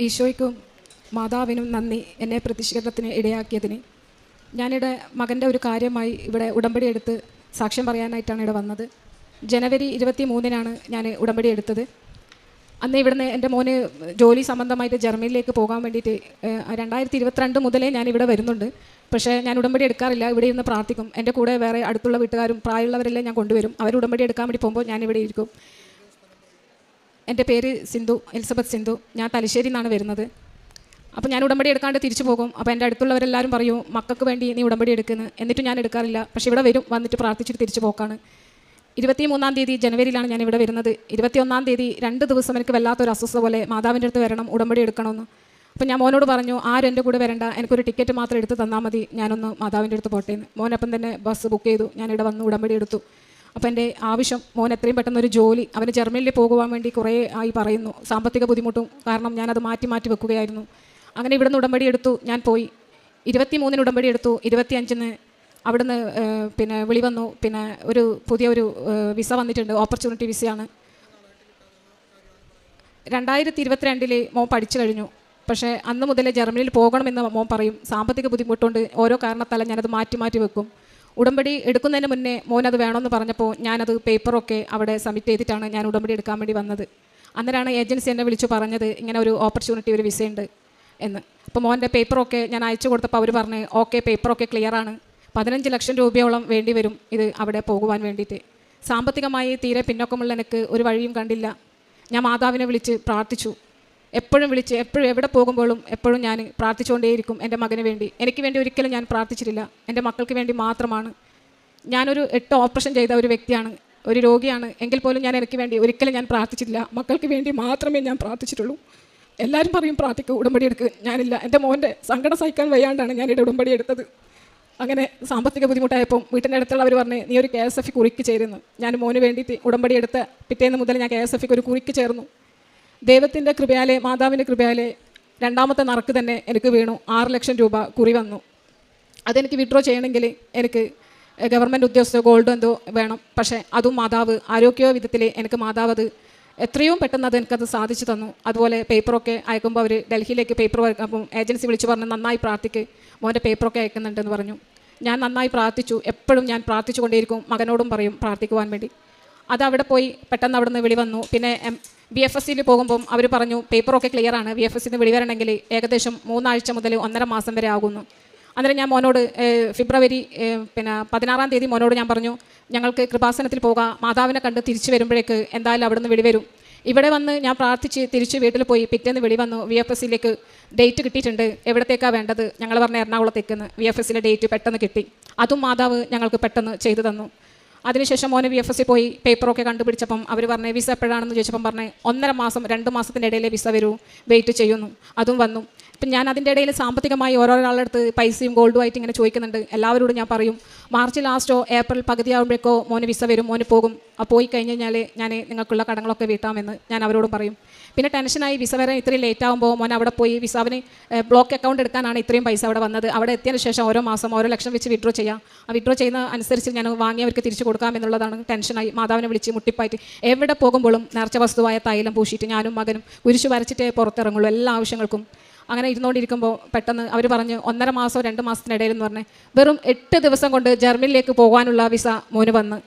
ഈശോയ്ക്കും മാതാവിനും നന്ദി, എന്നെ പ്രതിഷേധത്തിന് ഇടയാക്കിയതിന്. ഞാനിവിടെ മകൻ്റെ ഒരു കാര്യമായി ഇവിടെ ഉടമ്പടി എടുത്ത് സാക്ഷ്യം പറയാനായിട്ടാണ് ഇവിടെ വന്നത്. ജനുവരി 23-നാണ് ഞാൻ ഉടമ്പടി എടുത്തത്. അന്ന് ഇവിടുന്ന് എൻ്റെ മോന് ജോലി സംബന്ധമായിട്ട് ജർമ്മനിയിലേക്ക് പോകാൻ വേണ്ടിയിട്ട് 2022 മുതലേ ഞാൻ ഇവിടെ വരുന്നുണ്ട്. പക്ഷേ ഞാൻ ഉടമ്പടി എടുക്കാറില്ല, ഇവിടെ ഇരുന്ന് പ്രാർത്ഥിക്കും. എൻ്റെ കൂടെ വേറെ അടുത്തുള്ള വീട്ടുകാരും പ്രായമുള്ളവരെല്ലാം ഞാൻ കൊണ്ടുവരും. അവർ ഉടമ്പടി എടുക്കാൻ വേണ്ടി പോകുമ്പോൾ ഞാൻ ഇവിടെ ഇരിക്കും. എൻ്റെ പേര് സിന്ധു, എലിസബത്ത് സിന്ധു. ഞാൻ തലശ്ശേരിയിൽ നിന്നാണ് വരുന്നത്. അപ്പോൾ ഞാൻ ഉടമ്പടി എടുക്കാണ്ട് തിരിച്ചു പോകും. അപ്പോൾ എൻ്റെ അടുത്തുള്ളവരെല്ലാവരും പറയും, മക്കൾക്ക് വേണ്ടി നീ ഉടമ്പടി എടുക്കുന്നത്. എന്നിട്ടും ഞാൻ എടുക്കാറില്ല. പക്ഷേ ഇവിടെ വരും, വന്നിട്ട് പ്രാർത്ഥിച്ചിട്ട് തിരിച്ചു പോക്കാണ്. 23-ാം തീയതി ജനുവരിയിലാണ് ഞാൻ ഇവിടെ വരുന്നത്. 21-ാം തീയതി 2 ദിവസം എനിക്ക് വല്ലാത്തൊരു അസ്വസ്ഥത പോലെ മാതാവിൻ്റെ അടുത്ത് വരണം, ഉടമ്പടി എടുക്കണമെന്ന്. അപ്പോൾ ഞാൻ മോനോട് പറഞ്ഞു, ആരും എൻ്റെ കൂടെ വരണ്ട, എനിക്കൊരു ടിക്കറ്റ് മാത്രം എടുത്ത് തന്നാൽ മതി, ഞാനൊന്ന് മാതാവിൻ്റെ അടുത്ത് പോട്ടേന്ന്. മോനപ്പം തന്നെ ബസ് ബുക്ക് ചെയ്തു. ഞാനിവിടെ വന്ന് ഉടമ്പടി എടുത്തു. അപ്പോൾ എൻ്റെ ആവശ്യം, മോൻ എത്രയും പെട്ടെന്നൊരു ജോലി, അവന് ജർമ്മനിയിൽ പോകുവാൻ വേണ്ടി കുറേ ആയി പറയുന്നു. സാമ്പത്തിക ബുദ്ധിമുട്ടും കാരണം ഞാനത് മാറ്റി വെക്കുകയായിരുന്നു. അങ്ങനെ ഇവിടുന്ന് ഉടമ്പടി എടുത്തു. ഞാൻ പോയി 23-ന് ഉടമ്പടി എടുത്തു. 25-ന് അവിടുന്ന് വിളി വന്നു. ഒരു പുതിയൊരു വിസ വന്നിട്ടുണ്ട്, ഓപ്പർച്യൂണിറ്റി വിസയാണ്. 2022 മോൻ പഠിച്ചു കഴിഞ്ഞു. പക്ഷേ അന്ന് മുതലേ ജർമ്മനിയിൽ പോകണമെന്ന് മോൻ പറയും. സാമ്പത്തിക ബുദ്ധിമുട്ടുകൊണ്ട് ഓരോ കാരണത്താൽ ഞാനത് മാറ്റി വെക്കും. ഉടമ്പടി എടുക്കുന്നതിന് മുന്നേ മോനത് വേണമെന്ന് പറഞ്ഞപ്പോൾ ഞാനത് പേപ്പറൊക്കെ അവിടെ സബ്മിറ്റ് ചെയ്തിട്ടാണ് ഞാൻ ഉടമ്പടി എടുക്കാൻ വേണ്ടി വന്നത്. അന്നേരമാണ് ഏജൻസി എന്നെ വിളിച്ചു പറഞ്ഞത്, ഇങ്ങനെ ഒരു ഓപ്പർച്യൂണിറ്റി, ഒരു വിസയുണ്ട് എന്ന്. അപ്പോൾ മോൻ്റെ പേപ്പറൊക്കെ ഞാൻ അയച്ചു കൊടുത്തപ്പോൾ അവർ പറഞ്ഞ്, ഓക്കെ, പേപ്പറൊക്കെ ക്ലിയറാണ്, 15 ലക്ഷം രൂപയോളം വേണ്ടി വരും ഇത് അവിടെ പോകുവാൻ വേണ്ടിയിട്ട്. സാമ്പത്തികമായി തീരെ പിന്നോക്കമുള്ള എനിക്ക് ഒരു വഴിയും കണ്ടില്ല. ഞാൻ മാതാവിനെ വിളിച്ച് പ്രാർത്ഥിച്ചു. എപ്പോഴും എവിടെ പോകുമ്പോഴും എപ്പോഴും ഞാൻ പ്രാർത്ഥിച്ചുകൊണ്ടേയിരിക്കും എൻ്റെ മകന് വേണ്ടി. എനിക്ക് വേണ്ടി ഒരിക്കലും ഞാൻ പ്രാർത്ഥിച്ചിട്ടില്ല, എൻ്റെ മക്കൾക്ക് വേണ്ടി മാത്രമാണ്. ഞാനൊരു 8 ഓപ്പറേഷൻ ചെയ്ത ഒരു വ്യക്തിയാണ്, ഒരു രോഗിയാണ്. എങ്കിൽ പോലും ഞാൻ എനിക്ക് വേണ്ടി ഒരിക്കലും ഞാൻ പ്രാർത്ഥിച്ചിട്ടില്ല. മക്കൾക്ക് വേണ്ടി മാത്രമേ ഞാൻ പ്രാർത്ഥിച്ചിട്ടുള്ളൂ. എല്ലാവരും പറയും പ്രാർത്ഥിക്കുക, ഉടമ്പടി എടുക്കുക. ഞാനില്ല. എൻ്റെ മോൻ്റെ സങ്കടം സഹിക്കാൻ വയ്യാണ്ടാണ് ഞാനിവിടെ ഉടമ്പടി എടുത്തത്. അങ്ങനെ സാമ്പത്തിക ബുദ്ധിമുട്ടായപ്പം വീട്ടിൻ്റെ അടുത്തുള്ളവർ പറഞ്ഞ്, നീ ഒരു KSF കുറിക്ക് ചേരുന്നു. ഞാൻ മോന് വേണ്ടിയിട്ട് ഉടമ്പടി എടുത്ത പിറ്റേന്ന് മുതൽ ഞാൻ KSF ഒരു കുറിക്ക് ചേർന്നു. ദൈവത്തിൻ്റെ കൃപയാലെ, മാതാവിൻ്റെ കൃപയാലെ 2ാമത്തെ നറുക്ക് തന്നെ എനിക്ക് വീണു. 6 ലക്ഷം രൂപ കുറി വന്നു. അതെനിക്ക് വിഡ്രോ ചെയ്യണമെങ്കിൽ എനിക്ക് ഗവൺമെൻറ് ഉദ്യോഗസ്ഥ ഗോൾഡ് എന്തോ വേണം. പക്ഷേ അതും മാതാവ് ആരോഗ്യ വിധത്തിൽ എനിക്ക് മാതാവ് അത് എത്രയും പെട്ടെന്ന് എനിക്കത് സാധിച്ചു തന്നു. അതുപോലെ പേപ്പറൊക്കെ അയക്കുമ്പോൾ അവർ ഡൽഹിയിലേക്ക് പേപ്പർ അപ്പം ഏജൻസി വിളിച്ച് പറഞ്ഞു, നന്നായി പ്രാർത്ഥിക്ക്, മോൻ്റെ പേപ്പറൊക്കെ അയക്കുന്നുണ്ടെന്ന് പറഞ്ഞു. ഞാൻ നന്നായി പ്രാർത്ഥിച്ചു. എപ്പോഴും ഞാൻ പ്രാർത്ഥിച്ചു കൊണ്ടേയിരിക്കും. മകനോടും പറയും പ്രാർത്ഥിക്കുവാൻ വേണ്ടി. അത് അവിടെ പോയി പെട്ടെന്ന് അവിടെ നിന്ന് വിളി വന്നു. പിന്നെ VFSയിൽ പോകുമ്പം അവർ പറഞ്ഞു, പേപ്പറൊക്കെ ക്ലിയറാണ്, VFSയിൽ നിന്ന് വിളി വരണമെങ്കിൽ ഏകദേശം 3 ആഴ്ച മുതൽ 1.5 മാസം വരെ ആകുന്നു. അന്നേരം ഞാൻ മോനോട് ഫെബ്രുവരി 16-ാം തീയതി മോനോട് ഞാൻ പറഞ്ഞു, ഞങ്ങൾക്ക് കൃപാസനത്തിൽ പോകാം, മാതാവിനെ കണ്ട് തിരിച്ചു വരുമ്പോഴേക്ക് എന്തായാലും അവിടെ നിന്ന് വിളി വരും. ഇവിടെ വന്ന് ഞാൻ പ്രാർത്ഥിച്ച് തിരിച്ച് വീട്ടിൽ പോയി. പിറ്റേന്ന് വിളി വന്നു, VFSയിലേക്ക് ഡേറ്റ് കിട്ടിയിട്ടുണ്ട്, എവിടത്തേക്കാണ് വേണ്ടത്? ഞങ്ങൾ പറഞ്ഞ എറണാകുളത്തേക്കെന്ന്. VFSയിലെ ഡേറ്റ് പെട്ടെന്ന് കിട്ടി. അതും മാതാവ് ഞങ്ങൾക്ക് പെട്ടെന്ന് ചെയ്തു തന്നു. അതിനുശേഷം മോന് VFSയിൽ പോയി പേപ്പറൊക്കെ കണ്ടുപിടിച്ചപ്പം അവർ പറഞ്ഞ്, വിസ എപ്പോഴാണെന്ന് ചോദിച്ചപ്പം പറഞ്ഞ് 1.5 മാസം 2 മാസത്തിൻ്റെ ഇടയിലെ വിസ വരൂ, വെയിറ്റ് ചെയ്യുന്നു. അതും വന്നു. ഇപ്പം ഞാൻ അതിൻ്റെ ഇടയിൽ സാമ്പത്തികമായി ഓരോരാളുടെ അടുത്ത് പൈസയും ഗോൾഡുമായിട്ട് ഇങ്ങനെ ചോദിക്കുന്നുണ്ട്. എല്ലാവരോടും ഞാൻ പറയും, മാർച്ച് ലാസ്റ്റോ ഏപ്രിൽ പകുതിയാകുമ്പോഴേക്കോ മോന് വിസ വരും, മോന് പോകും. പോയി കഴിഞ്ഞ് കഴിഞ്ഞാൽ ഞാൻ നിങ്ങൾക്കുള്ള കടങ്ങളൊക്കെ വീട്ടാമെന്ന് ഞാൻ അവരോടും പറയും. പിന്നെ ടെൻഷനായി, വിസ വരെ ഇത്രയും ലേറ്റ് ആകുമ്പോൾ മോൻ അവിടെ പോയി വിസാവിന് ബ്ലോക്ക് അക്കൗണ്ട് എടുക്കാനാണ് ഇത്രയും പൈസ അവിടെ വന്നത്. അവിടെ എത്തിയതിന് ശേഷം ഓരോ മാസം 1 ലക്ഷം വെച്ച് വിഡ്രോ ചെയ്യാം. ആ വിഡ്രോ ചെയ്യുന്ന അനുസരിച്ച് ഞാൻ വാങ്ങിയവർക്ക് തിരിച്ചു കൊടുക്കാമെന്നുള്ളതാണ് ടെൻഷനായി. മാതാവിനെ വിളിച്ച് മുട്ടിപ്പായിട്ട് എവിടെ പോകുമ്പോഴും നേർച്ച വസ്തുവായ തൈലം പൂശിയിട്ട് ഞാനും മകനും കുരിശു വരച്ചിട്ടേ പുറത്തിറങ്ങുള്ളൂ എല്ലാ ആവശ്യങ്ങൾക്കും. അങ്ങനെ ഇരുന്നുകൊണ്ടിരിക്കുമ്പോൾ പെട്ടെന്ന് അവർ പറഞ്ഞ് 1.5 മാസമോ 2 മാസത്തിനിടയിൽ എന്ന് പറഞ്ഞ് വെറും 8 ദിവസം കൊണ്ട് ജർമ്മനിയിലേക്ക് പോകാനുള്ള വിസ മോന് വന്ന്.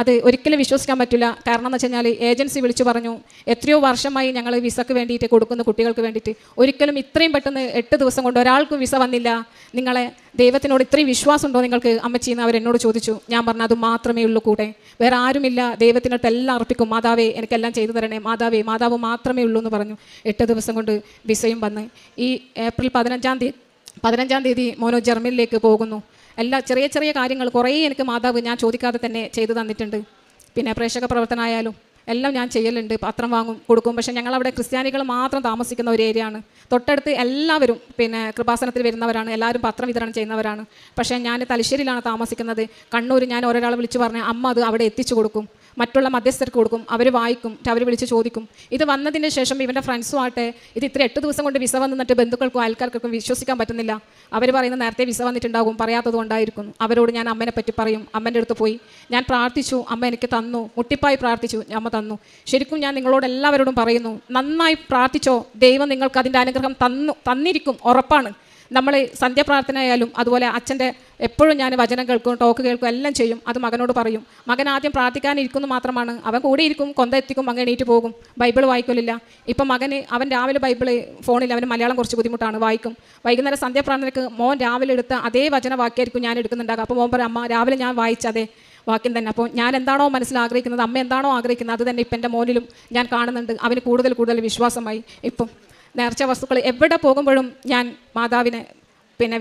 അത് ഒരിക്കലും വിശ്വസിക്കാൻ പറ്റില്ല. കാരണം എന്ന് വെച്ച് കഴിഞ്ഞാൽ ഏജൻസി വിളിച്ചു പറഞ്ഞു, എത്രയോ വർഷമായി ഞങ്ങൾ വിസക്ക് വേണ്ടിയിട്ട് കൊടുക്കുന്ന കുട്ടികൾക്ക് വേണ്ടിയിട്ട് ഒരിക്കലും ഇത്രയും പെട്ടെന്ന് 8 ദിവസം കൊണ്ട് ഒരാൾക്കും വിസ വന്നില്ല. നിങ്ങളെ ദൈവത്തിനോട് ഇത്രയും വിശ്വാസമുണ്ടോ നിങ്ങൾക്ക് അമ്മച്ചിന്ന് അവരെന്നോട് ചോദിച്ചു. ഞാൻ പറഞ്ഞു, അത് മാത്രമേ ഉള്ളൂ കൂടെ, വേറെ ആരുമില്ല. ദൈവത്തിനടുത്ത് എല്ലാം അർപ്പിക്കും. മാതാവേ എനിക്കെല്ലാം ചെയ്തു തരണേ, മാതാവ് മാത്രമേ ഉള്ളൂ എന്ന് പറഞ്ഞു. 8 ദിവസം കൊണ്ട് വിസയും വന്ന്. ഈ ഏപ്രിൽ 15-ാം തീയതി മോനോ ജർമ്മനിയിലേക്ക് പോകുന്നു. എല്ലാ ചെറിയ കാര്യങ്ങൾ കുറേ എനിക്ക് മാതാവ് ഞാൻ ചോദിക്കാതെ തന്നെ ചെയ്തു തന്നിട്ടുണ്ട്. പിന്നെ പ്രേക്ഷക പ്രവർത്തനമായാലും എല്ലാം ഞാൻ ചെയ്യലുണ്ട്. പത്രം വാങ്ങും, കൊടുക്കും. പക്ഷേ ഞങ്ങളവിടെ ക്രിസ്ത്യാനികൾ മാത്രം താമസിക്കുന്ന ഒരു ഏരിയയാണ്. തൊട്ടടുത്ത് എല്ലാവരും കൃപാസനത്തിൽ വരുന്നവരാണ്, എല്ലാവരും പത്രം വിതരണം ചെയ്യുന്നവരാണ്. പക്ഷേ ഞാൻ തലശ്ശേരിയിലാണ് താമസിക്കുന്നത്. കണ്ണൂർ ഞാൻ ഒരാളെ വിളിച്ച് പറഞ്ഞാൽ അമ്മ അത് അവിടെ എത്തിച്ചു കൊടുക്കും. മറ്റുള്ള മധ്യസ്ഥർക്ക് കൊടുക്കും, അവർ വായിക്കും, അവർ വിളിച്ച് ചോദിക്കും. ഇത് വന്നതിന് ശേഷം ഇവൻ്റെ ഫ്രണ്ട്സുമായിട്ട് ഇത് ഇത്ര 8 ദിവസം കൊണ്ട് വിസ വന്നിട്ട് ബന്ധുക്കൾക്കും അയൽക്കാർക്കും വിശ്വസിക്കാൻ പറ്റുന്നില്ല. അവർ പറയുന്നത് നേരത്തെ വിസ വന്നിട്ടുണ്ടാകും, പറയാത്തത് കൊണ്ടായിരിക്കും. അവരോട് ഞാൻ അമ്മേനെ പറ്റി പറയും. അമ്മേൻ്റെ അടുത്ത് പോയി ഞാൻ പ്രാർത്ഥിച്ചു, അമ്മ എനിക്ക് തന്നു, മുട്ടിപ്പായി പ്രാർത്ഥിച്ചു, അമ്മ തന്നു. ശരിക്കും ഞാൻ നിങ്ങളോട് എല്ലാവരോടും പറയുന്നു, നന്നായി പ്രാർത്ഥിച്ചോ, ദൈവം നിങ്ങൾക്ക് അതിൻ്റെ അനുഗ്രഹം തന്നിരിക്കും, ഉറപ്പാണ്. നമ്മൾ സന്ധ്യാപ്രാർത്ഥനയായാലും അതുപോലെ അച്ഛൻ്റെ എപ്പോഴും ഞാൻ വചനം കേൾക്കും, ടോക്ക് കേൾക്കും, എല്ലാം ചെയ്യും. അത് മകനോട് പറയും. മകൻ ആദ്യം പ്രാർത്ഥിക്കാനിരിക്കുന്നു മാത്രമാണ്, അവൻ കൂടെ ഇരിക്കും, കൊന്ത എത്തിക്കും, അങ്ങ് എണീറ്റ് പോകും, ബൈബിൾ വായിക്കലില്ല. ഇപ്പം അവൻ രാവിലെ ബൈബിൾ ഫോണിൽ, അവന് മലയാളം കുറച്ച് ബുദ്ധിമുട്ടാണ്, വായിക്കും. വൈകുന്നേരം സന്ധ്യാപ്രാർത്ഥനയ്ക്ക് മോൻ രാവിലെ എടുത്ത അതേ വചനവാക്യമായിരിക്കും ഞാൻ എടുക്കുന്നുണ്ടാകും. അപ്പോൾ മോൻ പറയും, അമ്മ രാവിലെ ഞാൻ വായിച്ച അതേ വാക്യം തന്നെ. അപ്പോൾ ഞാൻ എന്താണോ മനസ്സിലാഗ്രഹിക്കുന്നത്, അമ്മ എന്താണോ ആഗ്രഹിക്കുന്നത്, അത് തന്നെ ഇപ്പം എൻ്റെ മോനിലും ഞാൻ കാണുന്നുണ്ട്. അവന് കൂടുതൽ വിശ്വാസമായി. ഇപ്പം നേർച്ച വസ്തുക്കൾ എവിടെ പോകുമ്പോഴും ഞാൻ മാതാവിനെ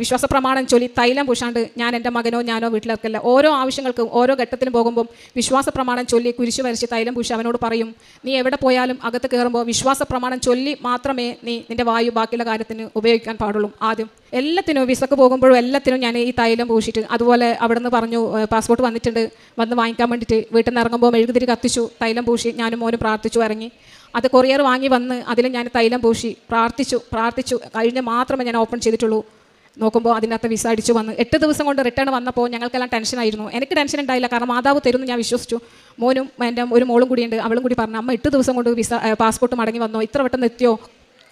വിശ്വാസ പ്രമാണം ചൊല്ലി തൈലം പൂശാണ്ട് ഞാൻ എൻ്റെ മകനോ ഞാനോ വീട്ടിലേക്കല്ല. ഓരോ ആവശ്യങ്ങൾക്കും ഓരോ ഘട്ടത്തിലും പോകുമ്പം വിശ്വാസ പ്രമാണം ചൊല്ലി കുരിശു വരച്ച് തൈലം പൂശി അവനോട് പറയും, നീ എവിടെ പോയാലും അകത്ത് കയറുമ്പോൾ വിശ്വാസ പ്രമാണം ചൊല്ലി മാത്രമേ നിൻ്റെ വായു ബാക്കിയുള്ള കാര്യത്തിന് ഉപയോഗിക്കാൻ പാടുള്ളൂ. ആദ്യം എല്ലാത്തിനും വിസക്ക് പോകുമ്പോഴും എല്ലാത്തിനും ഞാൻ ഈ തൈലം പൂശിയിട്ട്, അതുപോലെ അവിടെ നിന്ന് പറഞ്ഞു പാസ്പോർട്ട് വന്നിട്ടുണ്ട്, വന്ന് വാങ്ങിക്കാൻ വേണ്ടിയിട്ട് വീട്ടിൽ നിന്ന് ഇറങ്ങുമ്പോൾ മെഴുകുതിരി കത്തിച്ചു, തൈലം പൂശി ഞാനും മോനും പ്രാർത്ഥിച്ചു ഇറങ്ങി. അത് കൊറിയർ വാങ്ങി വന്ന് അതിൽ ഞാൻ തൈലം പൂശി പ്രാർത്ഥിച്ചു കഴിഞ്ഞ് മാത്രമേ ഞാൻ ഓപ്പൺ ചെയ്തിട്ടുള്ളൂ. നോക്കുമ്പോൾ അതിനകത്ത് വിസ അടിച്ചു വന്ന് 8 ദിവസം കൊണ്ട് റിട്ടേൺ വന്നപ്പോൾ ഞങ്ങൾക്കെല്ലാം ടെൻഷനായിരുന്നു. എനിക്ക് ടെൻഷൻ ഉണ്ടായില്ല, കാരണം മാതാവ് തരുമെന്ന് ഞാൻ വിശ്വസിച്ചു. മോനും എൻ്റെ ഒരു മോളും കൂടിയുണ്ട്, അവളും കൂടി പറഞ്ഞു, അമ്മ 8 ദിവസം കൊണ്ട് പാസ്പോർട്ട് മടങ്ങി വന്നോ, ഇത്ര പെട്ടെന്ന് എത്തിയോ,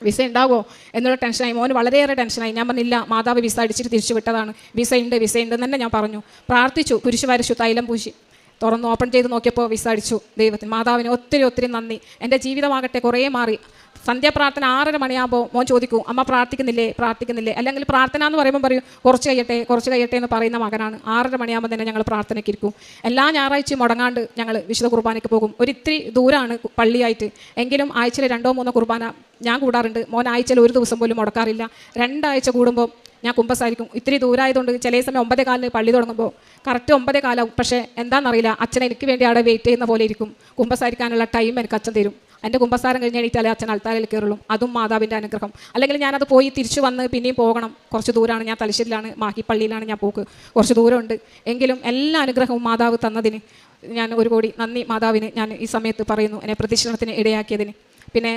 വിസ ഉണ്ടാകുമോ എന്നുള്ള ടെൻഷനായി. മോന് വളരെയേറെ ടെൻഷനായി. ഞാൻ പറഞ്ഞില്ല, മാതാവ് വിസ അടിച്ചിട്ട് തിരിച്ചു വിട്ടതാണ്, വിസ ഉണ്ട് തന്നെ ഞാൻ പറഞ്ഞു. പ്രാർത്ഥിച്ചു, കുരിശ് വരച്ചു, തൈലം പൂശി തുറന്ന് ഓപ്പൺ ചെയ്ത് നോക്കിയപ്പോൾ വിസ അടിച്ചു. ദൈവത്തിന് മാതാവിന് ഒത്തിരി നന്ദി. എൻ്റെ ജീവിതമാകട്ടെ കുറേ മാറി. സന്ധ്യാപ്രാർത്ഥന 6:30 മണിയാകുമ്പോൾ മോൻ ചോദിക്കും, അമ്മ പ്രാർത്ഥിക്കുന്നില്ലേ, അല്ലെങ്കിൽ പ്രാർത്ഥന എന്ന് പറയുമ്പോൾ പറയും കുറച്ച് കഴിയട്ടെ എന്ന് പറയുന്ന മകനാണ്. 6:30 മണിയാകുമ്പോൾ തന്നെ ഞങ്ങൾ പ്രാർത്ഥനയ്ക്ക് ഇരിക്കും. എല്ലാ ഞായറാഴ്ചയും മുടങ്ങാണ്ട് ഞങ്ങൾ വിശുദ്ധ കുർബാനയ്ക്ക് പോകും. ഒരിത്തിരി ദൂരമാണ് പള്ളിയായിട്ട്, എങ്കിലും ആഴ്ചയിൽ 2-3 കുർബാന ഞാൻ കൂടാറുണ്ട്. മോൻ ആഴ്ചയിൽ 1 ദിവസം പോലും മുടക്കാറില്ല. 2 ആഴ്ച കൂടുമ്പോൾ ഞാൻ കുമ്പസാരിക്കും. ഇത്തിരി ദൂരമായതുകൊണ്ട് ചില സമയം 9:15 പള്ളി തുടങ്ങുമ്പോൾ കറക്റ്റ് 9:15 ആവും. പക്ഷേ എന്താണെന്നറിയില്ല, അച്ഛൻ എനിക്ക് വേണ്ടി അവിടെ വെയിറ്റ് ചെയ്യുന്ന പോലെ ഇരിക്കും. കുമ്പസാരിക്കാനുള്ള ടൈം എനിക്ക് അച്ഛൻ തരും. എൻ്റെ കുമ്പസാരം കഴിഞ്ഞ് എണീറ്റാലേ അച്ഛൻ അൾത്താരയിൽ കയറുള്ളൂ. അതും മാതാവിൻ്റെ അനുഗ്രഹം. അല്ലെങ്കിൽ ഞാനത് പോയി തിരിച്ചു വന്ന് പിന്നെയും പോകണം. കുറച്ച് ദൂരമാണ്, ഞാൻ തലശ്ശേരിയിലാണ്, മാഹി പള്ളിയിലാണ് ഞാൻ പോക്ക്, കുറച്ച് ദൂരമുണ്ട്. എങ്കിലും എല്ലാ അനുഗ്രഹവും മാതാവ് തന്നതിന് ഞാൻ 1 കോടി നന്ദി മാതാവിന് ഞാൻ ഈ സമയത്ത് പറയുന്നു, എന്നെ പ്രതിഷ്ഠണത്തിന് ഇടയാക്കിയതിന്. പിന്നെ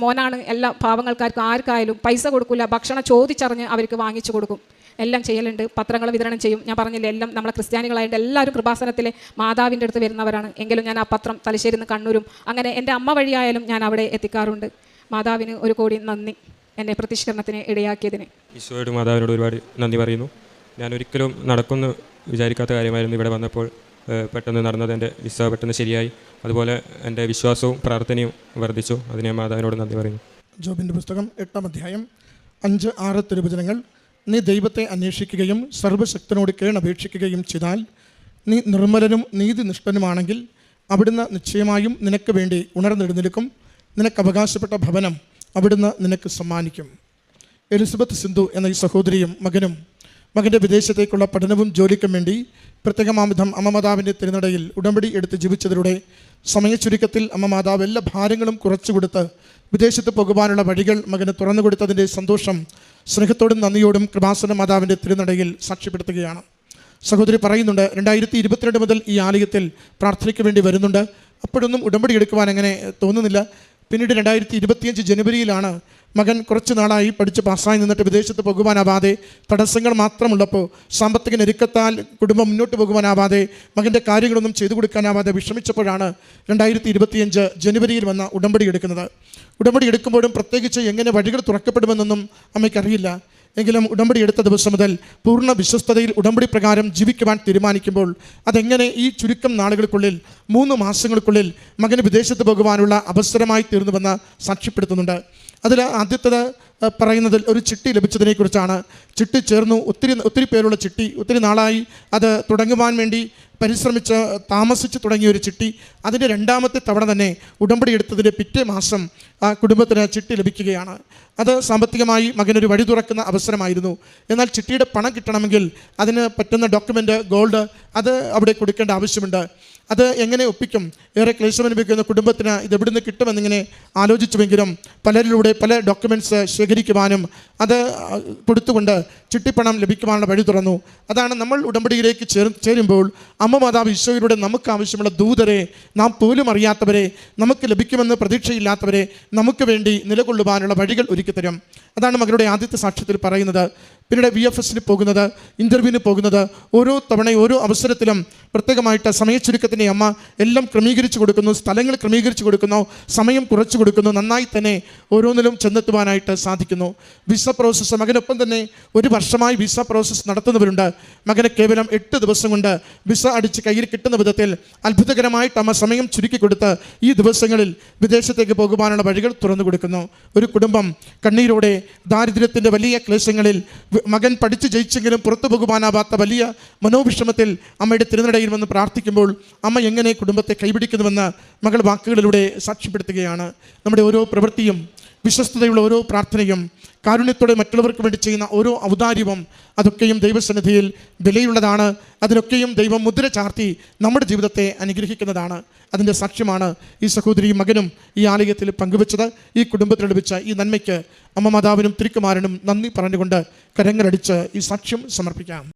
മോനാണ് എല്ലാ പാവങ്ങൾക്കാർക്കും ആർക്കായാലും പൈസ കൊടുക്കില്ല, ഭക്ഷണം ചോദിച്ചറിഞ്ഞ് അവർക്ക് വാങ്ങിച്ചു കൊടുക്കും, എല്ലാം ചെയ്യലുണ്ട്. പത്രങ്ങൾ വിതരണം ചെയ്യും. ഞാൻ പറഞ്ഞില്ലേ, എല്ലാം നമ്മളെ ക്രിസ്ത്യാനികളായിട്ട് എല്ലാവരും കൃപാസനത്തിലെ മാതാവിൻ്റെ അടുത്ത് വരുന്നവരാണ്. എങ്കിലും ഞാൻ ആ പത്രം തലശ്ശേരിയിൽ നിന്ന് കണ്ണൂരും അങ്ങനെ എൻ്റെ അമ്മ വഴിയായാലും ഞാൻ അവിടെ എത്തിക്കാറുണ്ട്. മാതാവിന് 1 കോടി നന്ദി എന്നെ പ്രതിഷ്ഠരണത്തിന് ഇടയാക്കിയതിന്. ഈശോയോട് മാതാവിനോട് ഒരുപാട് നന്ദി പറയുന്നു. ഞാൻ ഒരിക്കലും നടക്കുമെന്ന് വിചാരിക്കാത്ത കാര്യമായിരുന്നു. ഇവിടെ വന്നപ്പോൾ പെട്ടെന്ന് നടന്നത്, എൻ്റെ വിസ പെട്ടെന്ന് ശരിയായി. അതുപോലെ എൻ്റെ വിശ്വാസവും പ്രാർത്ഥനയും വർദ്ധിച്ചു. അതിന് ഞാൻ മാതാവിനോട് നന്ദി പറയുന്നു. ജോബിൻ്റെ പുസ്തകം 8-ാം അധ്യായം 5-6 തിരുവചനങ്ങൾ. നീ ദൈവത്തെ അന്വേഷിക്കുകയും സർവ്വശക്തനോട് കേണപേക്ഷിക്കുകയും ചെയ്താൽ, നീ നിർമ്മലനും നീതിനിഷ്ഠനുമാണെങ്കിൽ അവിടുന്ന് നിശ്ചയമായും നിനക്ക് വേണ്ടി ഉണർന്നെഴുന്നേൽക്കും. നിനക്ക് അവകാശപ്പെട്ട ഭവനം അവിടുന്ന് നിനക്ക് സമ്മാനിക്കും. എലിസബത്ത് സിന്ധു എന്ന ഈ സഹോദരിയും മകൻ്റെ വിദേശത്തേക്കുള്ള പഠനവും ജോലിക്കും വേണ്ടി പ്രത്യേകമാവിധം അമ്മ മാതാവിൻ്റെ തിരുനടയിൽ ഉടമ്പടി എടുത്ത് ജീവിച്ചതിലൂടെ സമയച്ചുരുക്കത്തിൽ അമ്മ മാതാവ് എല്ലാ ഭാരങ്ങളും കുറച്ചുകൊടുത്ത് വിദേശത്ത് പോകുവാനുള്ള വഴികൾ മകന് തുറന്നു കൊടുത്തതിൻ്റെ സന്തോഷം സ്നേഹത്തോടും നന്ദിയോടും കൃപാസന മാതാവിൻ്റെ തിരുനടയിൽ സാക്ഷ്യപ്പെടുത്തുകയാണ്. സഹോദരി പറയുന്നുണ്ട്, 2022 മുതൽ ഈ ആലയത്തിൽ പ്രാർത്ഥനയ്ക്ക് വേണ്ടി വരുന്നുണ്ട്. അപ്പോഴൊന്നും ഉടമ്പടി എടുക്കുവാൻ അങ്ങനെ തോന്നുന്നില്ല. പിന്നീട് 2025 ജനുവരിയിലാണ് മകൻ കുറച്ച് നാളായി പഠിച്ച് പാസ്സായി നിന്നിട്ട് വിദേശത്ത് പോകുവാനാവാതെ തടസ്സങ്ങൾ മാത്രമുള്ളപ്പോൾ, സാമ്പത്തിക ഞെരുക്കത്താൽ കുടുംബം മുന്നോട്ട് പോകുവാനാവാതെ, മകൻ്റെ കാര്യങ്ങളൊന്നും ചെയ്തു കൊടുക്കാനാവാതെ വിഷമിച്ചപ്പോഴാണ് 2025 ജനുവരിയിൽ വന്ന ഉടമ്പടി എടുക്കുന്നത്. ഉടമ്പടി എടുക്കുമ്പോഴും പ്രത്യേകിച്ച് എങ്ങനെ വഴികൾ തുറക്കപ്പെടുമെന്നൊന്നും അമ്മയ്ക്കറിയില്ല. എങ്കിലും ഉടമ്പടി എടുത്ത ദിവസം മുതൽ പൂർണ്ണ വിശ്വസ്തതയിൽ ഉടമ്പടി പ്രകാരം ജീവിക്കുവാൻ തീരുമാനിക്കുമ്പോൾ അതെങ്ങനെ ഈ ചുരുക്കം നാളുകൾക്കുള്ളിൽ 3 മാസങ്ങൾക്കുള്ളിൽ മകന് വിദേശത്ത് പോകുവാനുള്ള അവസരമായി തീർന്നുവെന്ന് സാക്ഷ്യപ്പെടുത്തുന്നുണ്ട്. അതിൽ ആദ്യത്തേത് പറയുന്നതിൽ ഒരു ചിട്ടി ലഭിച്ചതിനെക്കുറിച്ചാണ്. ചിട്ടി ചേർന്നു, ഒത്തിരി പേരുള്ള ചിട്ടി, ഒത്തിരി നാളായി അത് തുടങ്ങുവാൻ വേണ്ടി പരിശ്രമിച്ച് താമസിച്ച് തുടങ്ങിയ ഒരു ചിട്ടി. അതിൻ്റെ 2ാമത്തെ തവണ തന്നെ ഉടമ്പടി എടുത്തതിൻ്റെ പിറ്റേ മാസം ആ കുടുംബത്തിന് ചിട്ടി ലഭിക്കുകയാണ്. അത് സാമ്പത്തികമായി മകനൊരു വഴി തുറക്കുന്ന അവസരമായിരുന്നു. എന്നാൽ ചിട്ടിയുടെ പണം കിട്ടണമെങ്കിൽ അതിന് പറ്റുന്ന ഡോക്യുമെൻ്റ്, ഗോൾഡ്, അത് അവിടെ കൊടുക്കേണ്ട ആവശ്യമുണ്ട്. അത് എങ്ങനെ ഒപ്പിക്കും? ഏറെ ക്ലേശമനുഭവിക്കുന്ന കുടുംബത്തിന് ഇത് എവിടുന്ന് കിട്ടുമെന്നിങ്ങനെ ആലോചിച്ചുവെങ്കിലും പലരിലൂടെ പല ഡോക്യുമെൻറ്റ്സ് ശേഖരിക്കുവാനും അത് കൊടുത്തുകൊണ്ട് ചിട്ടിപ്പണം ലഭിക്കുവാനുള്ള വഴി തുറന്നു. അതാണ് നമ്മൾ ഉടമ്പടിയിലേക്ക് ചേരുമ്പോൾ അമ്മ മാതാവ് ഈശോയിലൂടെ നമുക്ക് ആവശ്യമുള്ള ദൂതരെ, നാം പോലും അറിയാത്തവരെ, നമുക്ക് ലഭിക്കുമെന്ന് പ്രതീക്ഷയില്ലാത്തവരെ നമുക്ക് വേണ്ടി നിലകൊള്ളുവാനുള്ള വഴികൾ ഒരുക്കിത്തരും. അതാണ് മകളുടെ ആദ്യത്തെ സാക്ഷ്യത്തിൽ പറയുന്നത്. പിന്നീട് VFSന് പോകുന്നത്, ഇൻ്റർവ്യൂവിന് പോകുന്നത്, ഓരോ തവണയും ഓരോ അവസരത്തിലും പ്രത്യേകമായിട്ട് സമയച്ചുരുക്കത്തിൻ്റെ അമ്മ എല്ലാം ക്രമീകരിച്ചു കൊടുക്കുന്നു, സ്ഥലങ്ങൾ ക്രമീകരിച്ചു കൊടുക്കുന്നു, സമയം കുറച്ചു കൊടുക്കുന്നു, നന്നായി തന്നെ ഓരോന്നിലും ചെന്നെത്തുവാനായിട്ട് സാധിക്കുന്നു. വിസ പ്രോസസ്സ് മകനൊപ്പം തന്നെ 1 വർഷമായി വിസ പ്രോസസ്സ് നടത്തുന്നവരുണ്ട്. മകനെ കേവലം 8 ദിവസം കൊണ്ട് വിസ അടിച്ച് കയ്യിൽ കിട്ടുന്ന വിധത്തിൽ അത്ഭുതകരമായിട്ട് അമ്മ സമയം ചുരുക്കി കൊടുത്ത് ഈ ദിവസങ്ങളിൽ വിദേശത്തേക്ക് പോകുവാനുള്ള വഴികൾ തുറന്നു കൊടുക്കുന്നു. ഒരു കുടുംബം കണ്ണീരോടെ ദാരിദ്ര്യത്തിൻ്റെ വലിയ ക്ലേശങ്ങളിൽ മകൻ പഠിച്ചു ജയിച്ചെങ്കിലും പുറത്തു പോകുവാനാവാത്ത വലിയ മനോവിഷമത്തിൽ അമ്മയുടെ തിരുനടയിൽ വന്ന് പ്രാർത്ഥിക്കുമ്പോൾ അമ്മ എങ്ങനെ കുടുംബത്തെ കൈപിടിക്കുന്നുവെന്ന് മകൾ വാക്കുകളിലൂടെ സാക്ഷ്യപ്പെടുത്തുകയാണ്. നമ്മുടെ ഓരോ പ്രവൃത്തിയും, വിശ്വസ്തതയുള്ള ഓരോ പ്രാർത്ഥനയും, കാരുണ്യത്തോടെ മറ്റുള്ളവർക്ക് വേണ്ടി ചെയ്യുന്ന ഓരോ ഔദാര്യവും അതൊക്കെയും ദൈവസന്നിധിയിൽ വിലയുള്ളതാണ്. അതിനൊക്കെയും ദൈവം മുദ്ര ചാർത്തി നമ്മുടെ ജീവിതത്തെ അനുഗ്രഹിക്കുന്നതാണ്. അതിൻ്റെ സാക്ഷ്യമാണ് ഈ സഹോദരിയും മകനും ഈ ആലയത്തിൽ പങ്കുവെച്ചത്. ഈ കുടുംബത്തിന് ലഭിച്ച ഈ നന്മയ്ക്ക് അമ്മ മാതാവിനും തിരുക്കുമാരനും നന്ദി പറഞ്ഞുകൊണ്ട് കരങ്ങളടിച്ച് ഈ സാക്ഷ്യം സമർപ്പിക്കാം.